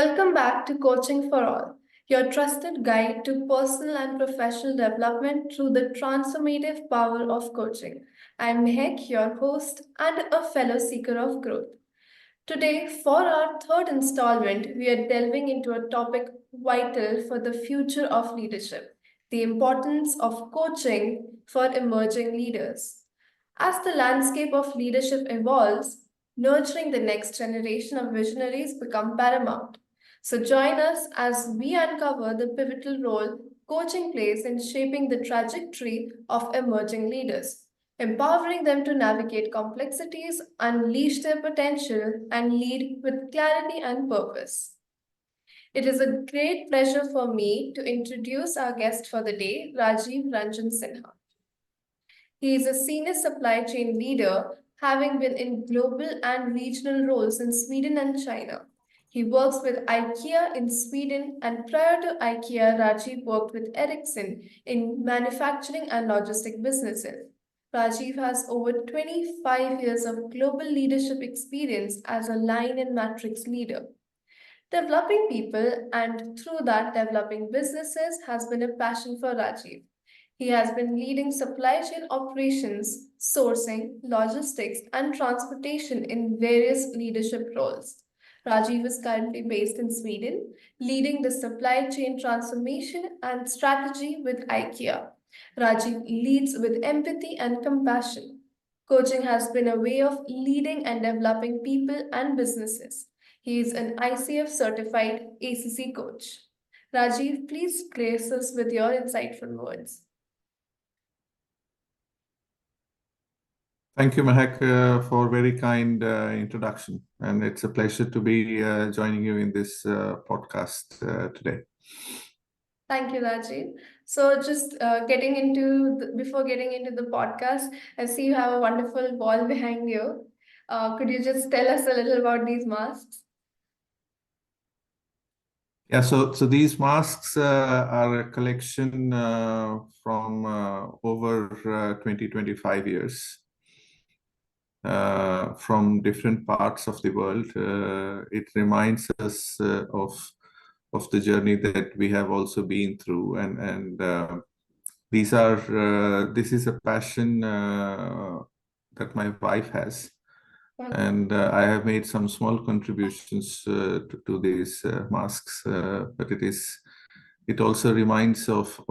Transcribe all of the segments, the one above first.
Welcome back to Coaching for All, your trusted guide to personal and professional development through the transformative power of coaching. I'm Mehek, your host and a fellow seeker of growth. Today, for our third installment, we are delving into a topic vital for the future of leadership: the importance of coaching for emerging leaders. As the landscape of leadership evolves, nurturing the next generation of visionaries become paramount. So join us as we uncover the pivotal role coaching plays in shaping the trajectory of emerging leaders, empowering them to navigate complexities, unleash their potential, and lead with clarity and purpose. It is a great pleasure for me to introduce our guest for the day, Rajiv Ranjan Sinha. He is a senior supply chain leader, having been in global and regional roles in Sweden and China. He works with IKEA in Sweden, and prior to IKEA, Rajiv worked with Ericsson in manufacturing and logistic businesses. Rajiv has over 25 years of global leadership experience as a line and matrix leader. Developing people and through that developing businesses has been a passion for Rajiv. He has been leading supply chain operations, sourcing, logistics, and transportation in various leadership roles. Rajiv is currently based in Sweden, leading the supply chain transformation and strategy with IKEA. Rajiv leads with empathy and compassion. Coaching has been a way of leading and developing people and businesses. He is an ICF certified ACC coach. Rajiv, please grace us with your insightful words. Thank you, Mehak, for very kind introduction. And it's a pleasure to be joining you in this podcast today. Thank you, Rajiv. So, just before getting into the podcast, I see you have a wonderful wall behind you. Could you just tell us a little about these masks? Yeah, so these masks are a collection from over 25 years from different parts of the world. It reminds us of the journey that we have also been through, and this is a passion that my wife has, and I have made some small contributions to these masks, but it also reminds of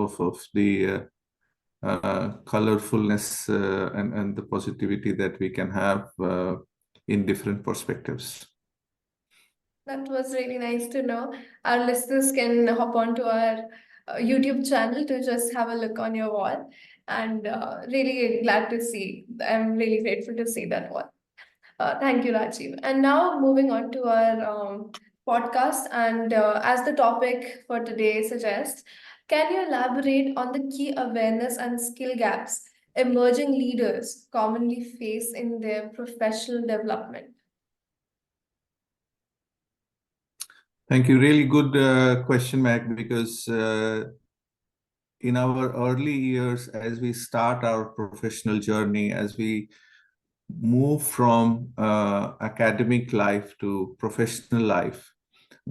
the colorfulness and the positivity that we can have in different perspectives. That was really nice to know. Our listeners can hop onto our YouTube channel to just have a look on your wall. And really glad to see. I'm really grateful to see that wall. Thank you, Rajiv. And now moving on to our podcast. And as the topic for today suggests, can you elaborate on the key awareness and skill gaps emerging leaders commonly face in their professional development? Thank you. Really good question, Mac, because in our early years, as we start our professional journey, as we move from academic life to professional life,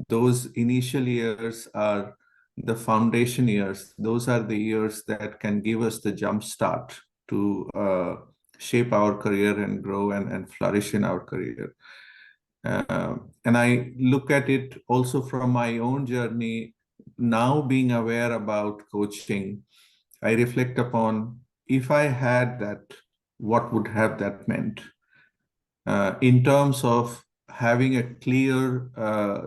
those initial years are the foundation years. Those are the years that can give us the jump start to shape our career and grow and flourish in our career. And I look at it also from my own journey. Now being aware about coaching, I reflect upon, if I had that, what would have that meant? In terms of having a clear,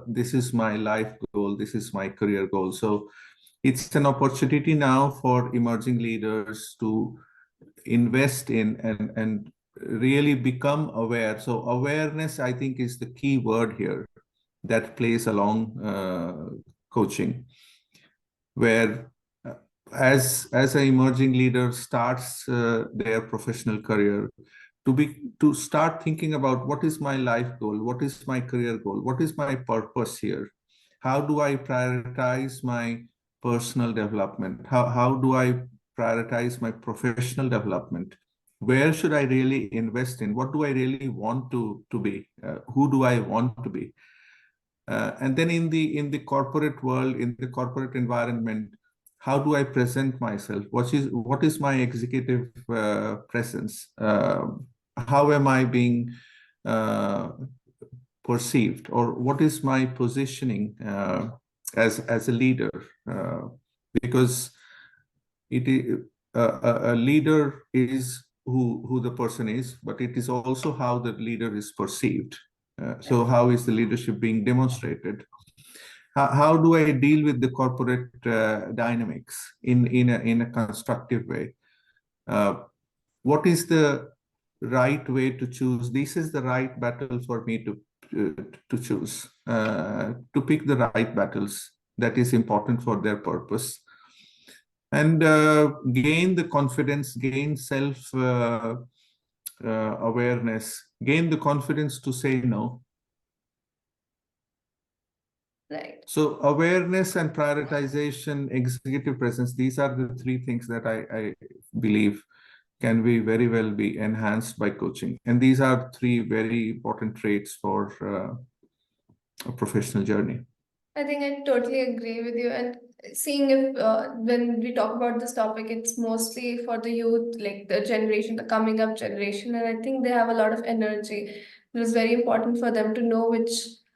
this is my life goal, this is my career goal. So it's an opportunity now for emerging leaders to invest in and really become aware. So awareness, I think, is the key word here that plays along coaching, where as an emerging leader starts their professional career, to start thinking about, what is my life goal, what is my career goal, what is my purpose here, how do I prioritize my personal development, how do I prioritize my professional development, where should I really invest in, what do I really want to be, who do I want to be? And then in the corporate world, in the corporate environment, how do I present myself? What is my executive presence? How am I being uh, perceived, or what is my positioning as a leader? Because it is a leader is who the person is, but it is also how the leader is perceived. So how is the leadership being demonstrated? How do I deal with the corporate dynamics in a constructive way? Uh, what is the right way to choose? This is the right battle for me to choose, to pick the right battles that is important for their purpose, and gain the confidence, gain self awareness, gain the confidence to say no. Right. So awareness and prioritization, executive presence, these are the three things that I believe can be very well be enhanced by coaching. And these are three very important traits for a professional journey. I think I totally agree with you. And seeing if when we talk about this topic, it's mostly for the youth, like the generation, the coming up generation. And I think they have a lot of energy. It was very important for them to know which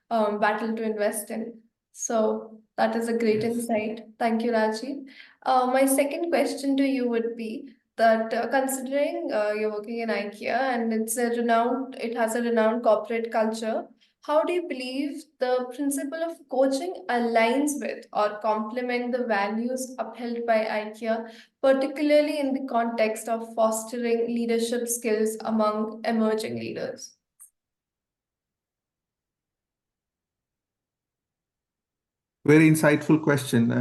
battle to invest in. So that is a great Yes. insight. Thank you, Rajiv. My second question to you would be that considering you're working in IKEA and it has a renowned corporate culture, how do you believe the principle of coaching aligns with or complement the values upheld by IKEA, particularly in the context of fostering leadership skills among emerging leaders? Very insightful question.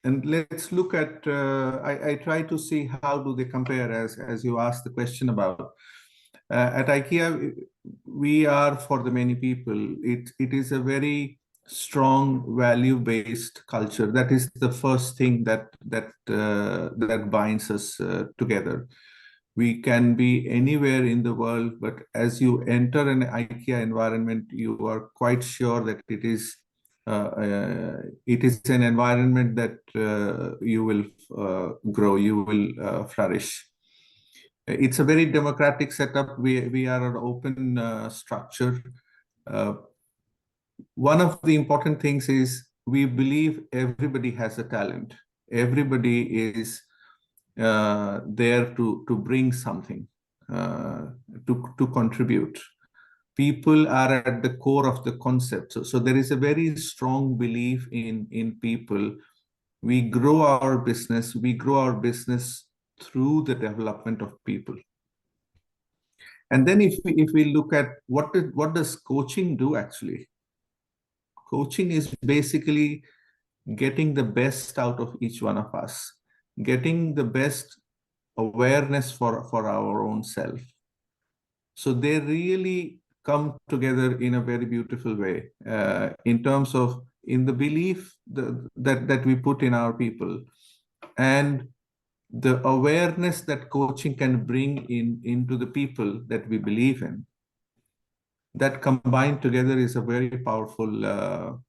And let's look at, I try to see how do they compare as you asked the question about. At IKEA, we are for the many people. It is a very strong value-based culture. That is the first thing that binds us together. We can be anywhere in the world, but as you enter an IKEA environment, you are quite sure that it is an environment that you will grow, you will flourish. It's a very democratic setup. We are an open structure. Uh, One of the important things is we believe everybody has a talent. Everybody is there to bring something, to contribute. People are at the core of the concept. So there is a very strong belief in people. We grow our business through the development of people. And then if we look at what does coaching do actually? Coaching is basically getting the best out of each one of us, getting the best awareness for our own self. So they really come together in a very beautiful way in terms of in the belief that we put in our people, and the awareness that coaching can bring into the people that we believe in. That combined together is a very powerful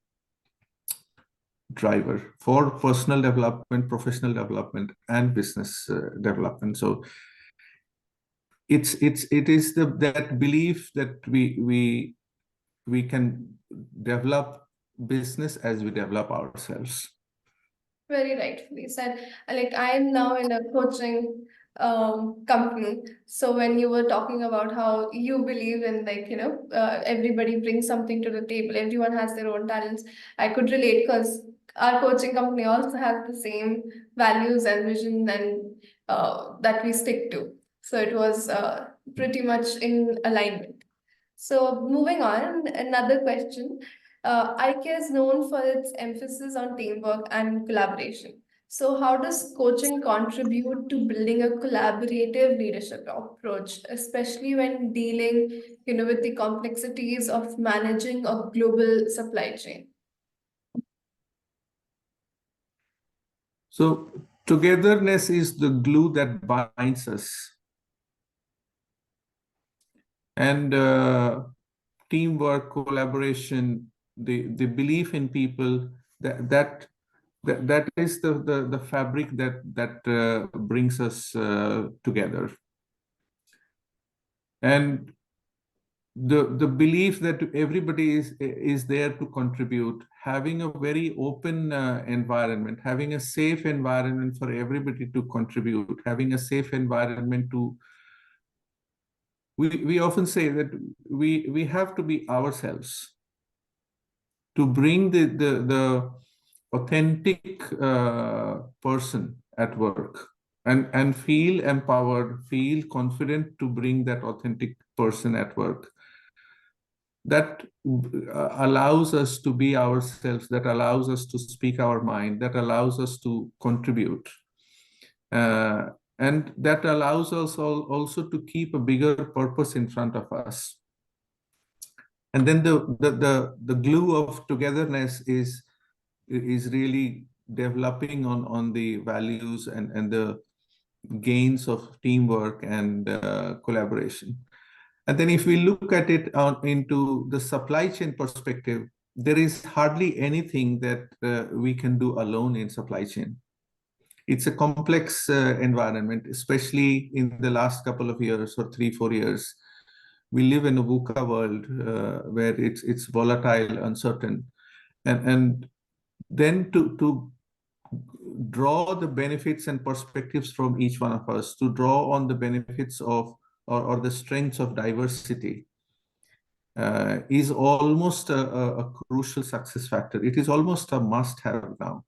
driver for personal development, professional development, and business development. So it is that belief that we can develop business as we develop ourselves. Very rightfully said. Like I am now in a coaching company. So when you were talking about how you believe in everybody brings something to the table, everyone has their own talents, I could relate because our coaching company also has the same values and vision and that we stick to. So it was pretty much in alignment. So moving on, another question. IKEA is known for its emphasis on teamwork and collaboration. So how does coaching contribute to building a collaborative leadership approach, especially when dealing, with the complexities of managing a global supply chain? So togetherness is the glue that binds us, and teamwork, collaboration, the belief in people, that is the fabric that brings us together. And the belief that everybody is there to contribute, having a very open environment, having a safe environment for everybody to contribute, having a safe environment to, we often say that we have to be ourselves to bring the authentic person at work, and feel empowered, feel confident to bring that authentic person at work. That allows us to be ourselves, that allows us to speak our mind, that allows us to contribute. And that allows us also to keep a bigger purpose in front of us. And then the glue of togetherness is really developing on the values and the gains of teamwork and collaboration. And then if we look at it into the supply chain perspective, there is hardly anything that we can do alone in supply chain. It's a complex environment, especially in the last couple of years or 3-4 years. We live in a VUCA world where it's volatile, uncertain, and then to draw the benefits and perspectives from each one of us, to draw on the benefits of or the strengths of diversity is almost a crucial success factor. It is almost a must-have now.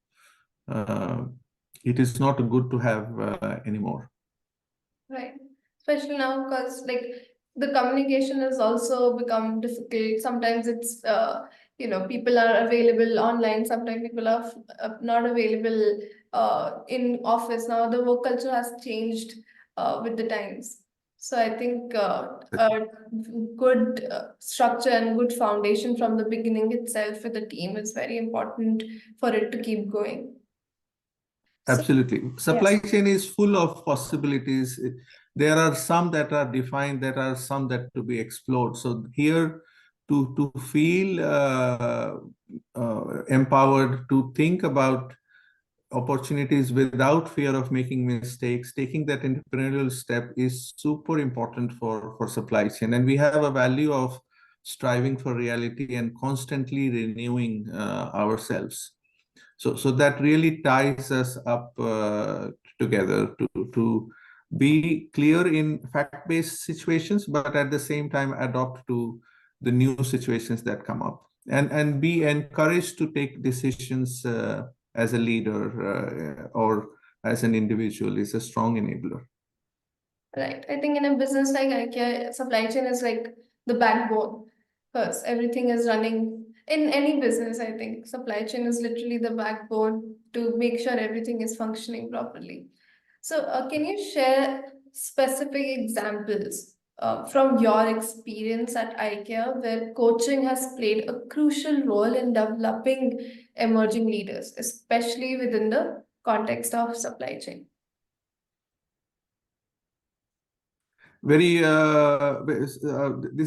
It is not good to have anymore. Right. Especially now, because like the communication has also become difficult. Sometimes it's people are available online. Sometimes people are not available in office. Now the work culture has changed with the times. So I think a good structure and good foundation from the beginning itself with the team is very important for it to keep going. So, Absolutely. Supply yes. chain is full of possibilities. There are some that are defined, there are some that to be explored. So here to feel empowered, to think about opportunities without fear of making mistakes, taking that entrepreneurial step is super important for supply chain. And we have a value of striving for reality and constantly renewing ourselves. So that really ties us up together to be clear in fact-based situations, but at the same time adopt to the new situations that come up, and be encouraged to take decisions as a leader or as an individual is a strong enabler. Right. I think in a business like IKEA, supply chain is like the backbone because everything is running in any business. I think supply chain is literally the backbone to make sure everything is functioning properly. So, can you share specific examples from your experience at IKEA where coaching has played a crucial role in developing emerging leaders, especially within the context of supply chain? This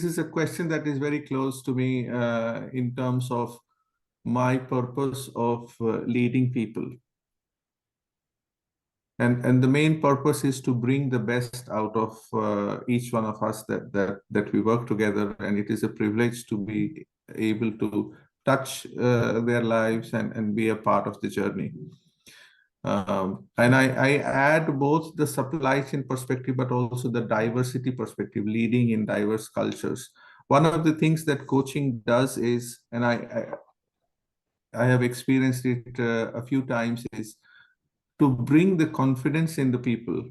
is a question that is very close to me in terms of my purpose of leading people. And the main purpose is to bring the best out of each one of us that we work together. And it is a privilege to be able to touch their lives and be a part of the journey. And I add both the supply chain perspective, but also the diversity perspective, leading in diverse cultures. One of the things that coaching does is, and I have experienced it a few times, is to bring the confidence in the people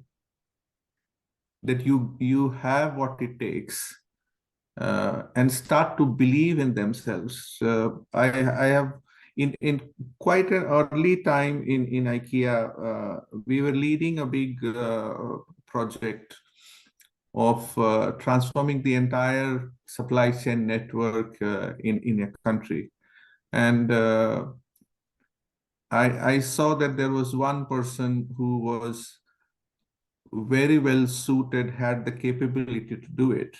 that you have what it takes and start to believe in themselves. I have in quite an early time in IKEA, we were leading a big project of transforming the entire supply chain network in a country. And I saw that there was one person who was very well suited, had the capability to do it.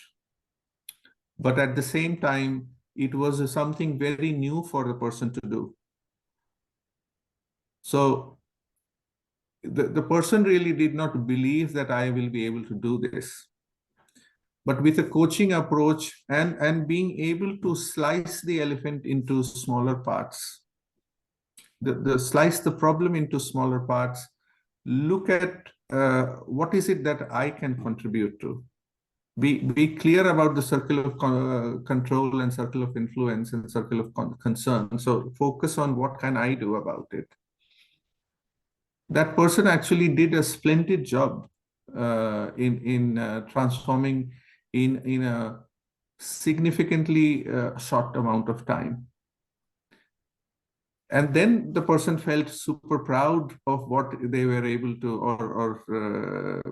But at the same time, it was something very new for the person to do. So the person really did not believe that I will be able to do this. But with a coaching approach and being able to slice the elephant into smaller parts, slice the problem into smaller parts, look at what is it that I can contribute to. Be clear about the circle of control and circle of influence and circle of concern. So focus on what can I do about it. That person actually did a splendid job in transforming in a significantly short amount of time. And then the person felt super proud of what they were able to, or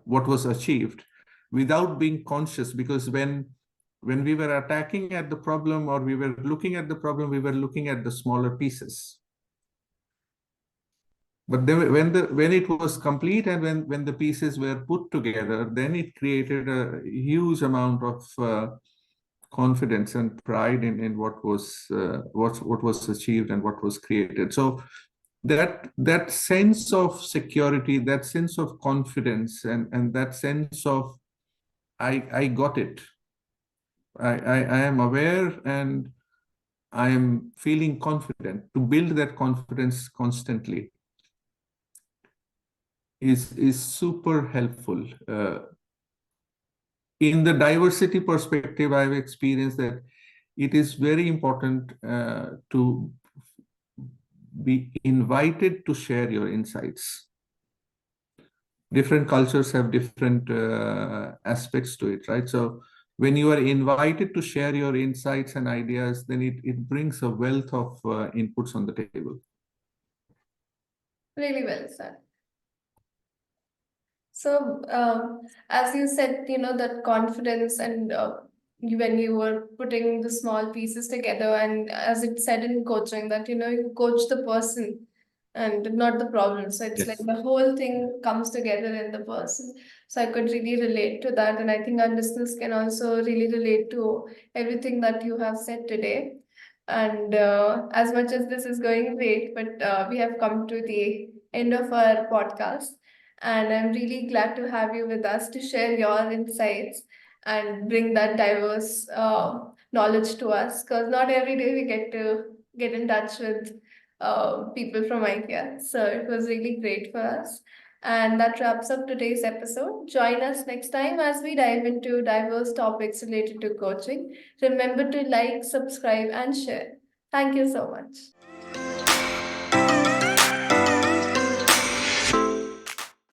what was achieved, without being conscious. Because when we were attacking at the problem, or we were looking at the problem, we were looking at the smaller pieces. But then when it was complete, and when the pieces were put together, then it created a huge amount of confidence and pride in what was achieved and what was created. So that sense of security, that sense of confidence, and that sense of I got it. I am aware, and I am feeling confident. To build that confidence constantly is super helpful. In the diversity perspective, I've experienced that it is very important to be invited to share your insights. Different cultures have different aspects to it, right? So when you are invited to share your insights and ideas, then it brings a wealth of inputs on the table. Really well said. So, as you said, that confidence and when you were putting the small pieces together, and as it said in coaching, that, you coach the person and not the problem. So it's like Yes. the whole thing comes together in the person. So I could really relate to that. And I think our listeners can also really relate to everything that you have said today. And as much as this is going great, but we have come to the end of our podcast. And I'm really glad to have you with us to share your insights and bring that diverse knowledge to us. Because not every day we get to get in touch with people from IKEA. So it was really great for us. And that wraps up today's episode. Join us next time as we dive into diverse topics related to coaching. Remember to like, subscribe, and share. Thank you so much.